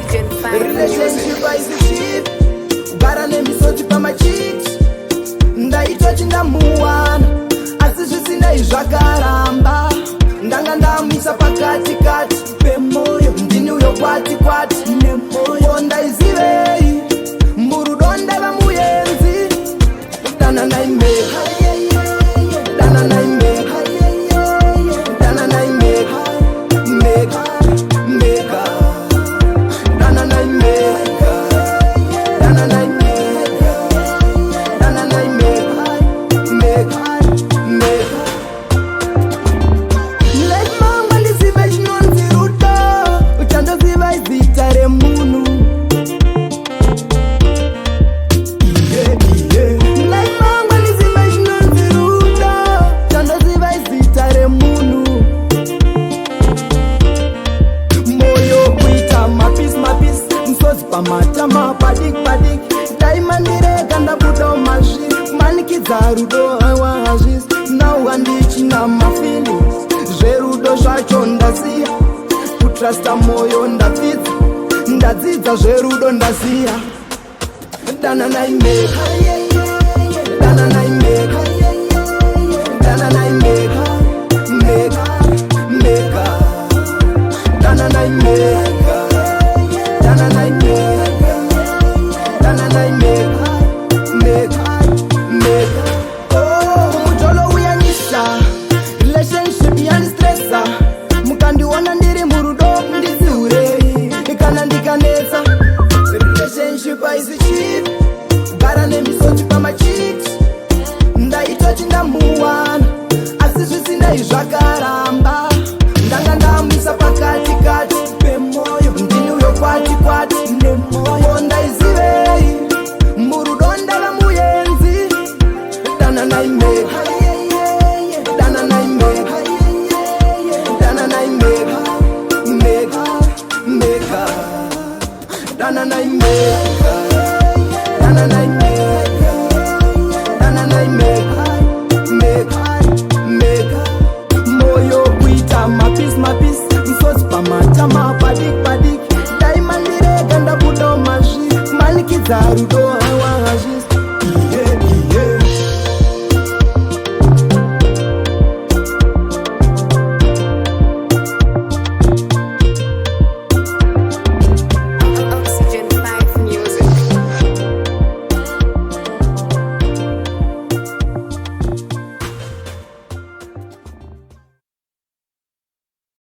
Relationship is the shit. Bara name is so pa machit. Ndaitwa chindamuwana asi zvisina izvakaramba. Ndanga ndamisa pakati kati pemoyo ndini uyo kwati kwati nemoyo ndaizivei murudo ndava muyenzi. Dananai meka Dananai meka Dananai meka meka meka Dananai meka Dananai meka Dananai meka meka meka. Let mama lizive chinonzi rudo uchandoziva izita remunu. Let mama lizive chinonzi rudo uchandoziva izita remunu. Moyo kuita mapisi mapisi msozi pamatama padik padik. Daimandirega ndabuda mazviri manikidza rudo awa hazvisi. Now handichina mafeelings zverudo zvacho ndaziya. Kutrasta moyo ndadzidza ndadzidza zverudo ndaziya. Dananai meka Dananai meka Dananai meka meka meka Dananai meka Dananai meka Dananai meka meka meka. Oh, mujolo uyanisa relationship yandistressa. Mukandiona ndiri murudo ndiziurei kana ndikanetsa. Relationship haisi chip. Gara nemisodzi pamachiti. Ndaitwa chindamuwana asi zvisina izvakaramba. Ndanga ndamisa pakati kati pemoyo ndini uyo kwati kwati nemoyo ndaizivei murudo ndava muyenzi. Dananai meka Dananai meka Dananai meka meka meka Dananai meka Dananai meka Dananai meka meka meka. Moyo kuita mapisi mapisi msozi pamatama padik padik. Daimandirega ndabuda mazviri manikidza rudo